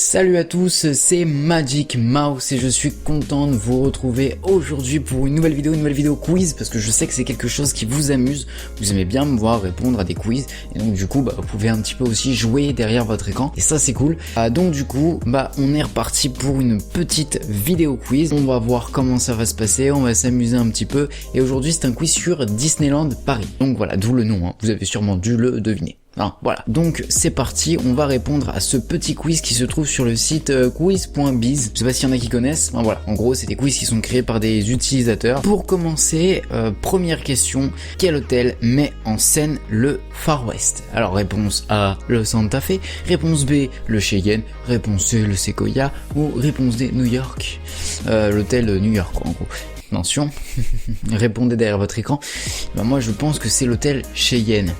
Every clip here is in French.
Salut à tous, c'est Magic Mouse et je suis content de vous retrouver aujourd'hui pour une nouvelle vidéo quiz, parce que je sais que c'est quelque chose qui vous amuse, vous aimez bien me voir répondre à des quiz, et donc du coup vous pouvez un petit peu aussi jouer derrière votre écran, et ça c'est cool. Donc du coup on est reparti pour une petite vidéo quiz, on va voir comment ça va se passer, on va s'amuser un petit peu, et aujourd'hui c'est un quiz sur Disneyland Paris, donc voilà, d'où le nom, vous avez sûrement dû le deviner. Voilà, donc c'est parti, on va répondre à ce petit quiz qui se trouve sur le site quiz.biz. Je sais pas s'il y en a qui connaissent, voilà, en gros c'est des quiz qui sont créés par des utilisateurs. Pour commencer, première question, quel hôtel met en scène le Far West? Alors réponse A, le Santa Fe, réponse B, le Cheyenne, réponse C, le Sequoia, ou réponse D, New York, l'hôtel New York en gros. Attention, répondez derrière votre écran. Moi je pense que c'est l'hôtel Cheyenne.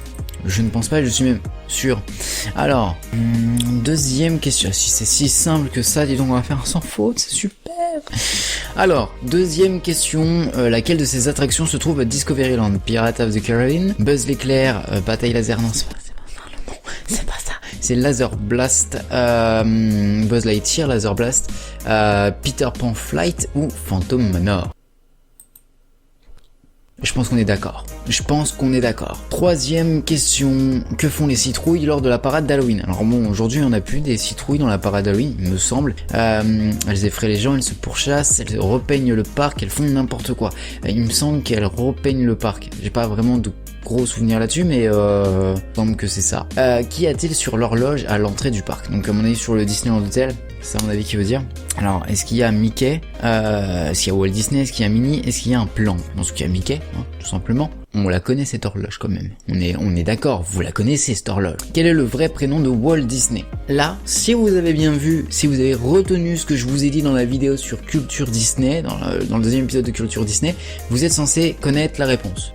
Je ne pense pas, je suis même sûr. Alors, deuxième question. Si c'est si simple que ça, dis donc, on va faire sans faute, c'est super. Alors, deuxième question. Laquelle de ces attractions se trouve à Discoveryland? Pirates of the Caribbean, Buzz l'éclair, Bataille laser, non, c'est pas ça. C'est Laser Blast, Buzz Lightyear, Laser Blast, Peter Pan Flight ou Phantom Manor? Je pense qu'on est d'accord. Troisième question, que font les citrouilles lors de la parade d'Halloween? Alors bon, aujourd'hui on n'a plus des citrouilles dans la parade d'Halloween, il me semble. Elles effraient les gens, elles se pourchassent, elles repeignent le parc, elles font n'importe quoi. Il me semble qu'elles repeignent le parc. J'ai pas vraiment de gros souvenirs là-dessus, mais il me semble que c'est ça. Qu'y a-t-il sur l'horloge à l'entrée du parc? Donc à mon avis sur le Disneyland Hotel, c'est à mon avis qui veut dire. Alors, est-ce qu'il y a Mickey? Est-ce qu'il y a Walt Disney? Est-ce qu'il y a Minnie? Est-ce qu'il y a un plan? Je pense qu'il y a Mickey, tout simplement. On la connaît cette horloge quand même. On est d'accord, vous la connaissez cette horloge. Quel est le vrai prénom de Walt Disney? Là, si vous avez bien vu, si vous avez retenu ce que je vous ai dit dans la vidéo sur Culture Disney, dans le deuxième épisode de Culture Disney, vous êtes censé connaître la réponse.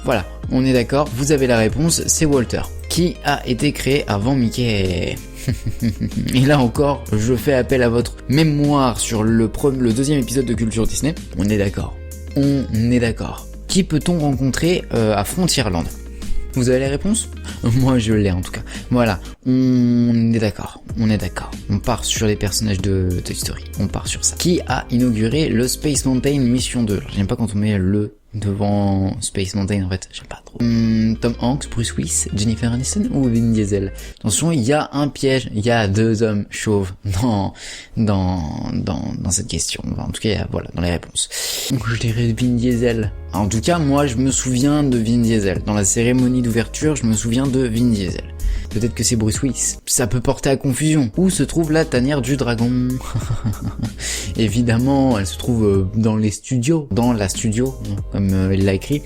Voilà, on est d'accord, vous avez la réponse, c'est Walter, qui a été créé avant Mickey. Et là encore, je fais appel à votre mémoire sur le deuxième épisode de Culture Disney. On est d'accord. Qui peut-on rencontrer à Frontierland? Vous avez les réponses? Moi je l'ai en tout cas. Voilà, on est d'accord. On part sur les personnages de Toy Story. On part sur ça. Qui a inauguré le Space Mountain Mission 2? J'aime pas quand on met le devant Space Mountain, en fait, j'aime pas trop. Tom Hanks, Bruce Willis, Jennifer Aniston ou Vin Diesel? Attention, il y a un piège, il y a deux hommes chauves dans cette question. En tout cas, voilà, dans les réponses. Je dirais Vin Diesel. En tout cas, moi, je me souviens de Vin Diesel. Dans la cérémonie d'ouverture, je me souviens de Vin Diesel. Peut-être que c'est Bruce Willis. Ça peut porter à confusion. Où se trouve la tanière du dragon? Évidemment, elle se trouve dans la studio, comme il l'a écrit.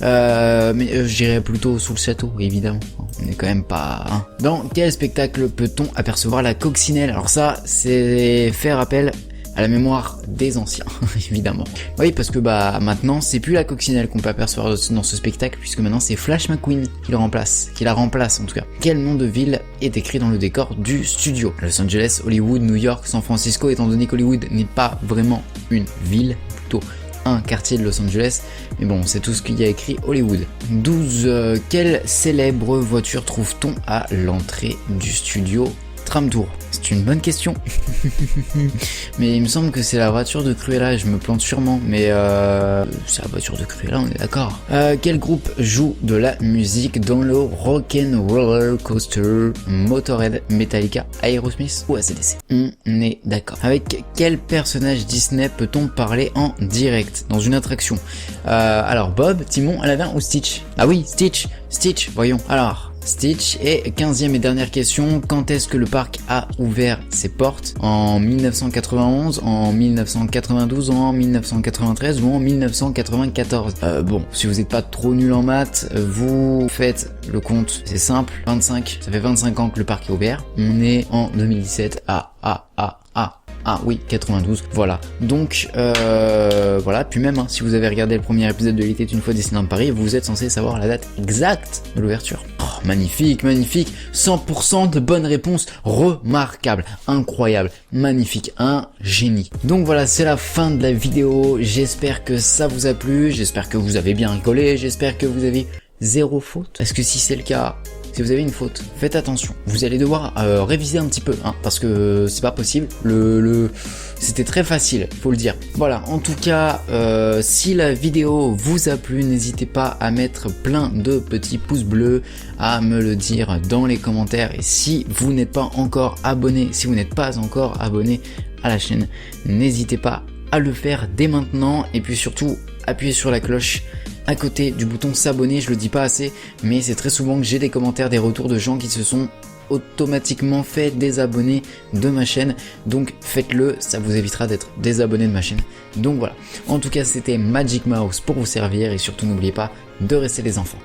Mais je dirais plutôt sous le château, évidemment. On n'est quand même pas... Dans quel spectacle peut-on apercevoir la coccinelle? Alors ça, c'est faire appel à la mémoire des anciens, évidemment. Oui, parce que maintenant, c'est plus la coccinelle qu'on peut apercevoir dans ce spectacle, puisque maintenant c'est Flash McQueen qui la remplace en tout cas. Quel nom de ville est écrit dans le décor du studio? Los Angeles, Hollywood, New York, San Francisco, étant donné qu'Hollywood n'est pas vraiment une ville, plutôt un quartier de Los Angeles, mais bon, c'est tout ce qu'il y a écrit Hollywood. 12. Quelle célèbre voiture trouve-t-on à l'entrée du studio Tram Tour? C'est une bonne question. Mais il me semble que c'est la voiture de Cruella, je me plante sûrement, mais c'est la voiture de Cruella, on est d'accord. Quel groupe joue de la musique dans le Rock'n'Roller Coaster? Motorhead, Metallica, Aerosmith ou AC/DC? On est d'accord. Avec quel personnage Disney peut-on parler en direct dans une attraction? Alors Bob, Timon, Aladdin ou Stitch? Ah oui, Stitch, voyons. Alors... Stitch. Et 15e et dernière question, quand est-ce que le parc a ouvert ses portes? En 1991, en 1992, en 1993 ou en 1994? Bon, si vous n'êtes pas trop nul en maths, vous faites le compte, c'est simple, 25, ça fait 25 ans que le parc est ouvert, on est en 2017, Ah oui, 92, voilà. Donc, voilà, puis même, si vous avez regardé le premier épisode de Il était une fois Disneyland Paris, vous êtes censé savoir la date exacte de l'ouverture. Oh, magnifique, 100% de bonnes réponses, remarquable, incroyable, magnifique, un génie. Donc voilà, c'est la fin de la vidéo, j'espère que ça vous a plu, j'espère que vous avez bien rigolé, j'espère que vous avez 0 faute. Parce que si c'est le cas, si vous avez une faute, faites attention. Vous allez devoir réviser un petit peu, hein, parce que c'est pas possible. C'était très facile, faut le dire. Voilà, en tout cas, si la vidéo vous a plu, n'hésitez pas à mettre plein de petits pouces bleus, à me le dire dans les commentaires. Et si vous n'êtes pas encore abonné, à la chaîne, n'hésitez pas à le faire dès maintenant. Et puis surtout, appuyez sur la cloche à côté du bouton s'abonner. Je le dis pas assez, mais c'est très souvent que j'ai des commentaires, des retours de gens qui se sont automatiquement fait désabonner de ma chaîne, donc faites-le, ça vous évitera d'être désabonné de ma chaîne. Donc voilà, en tout cas c'était Magic Mouse pour vous servir, et surtout n'oubliez pas de rester les enfants.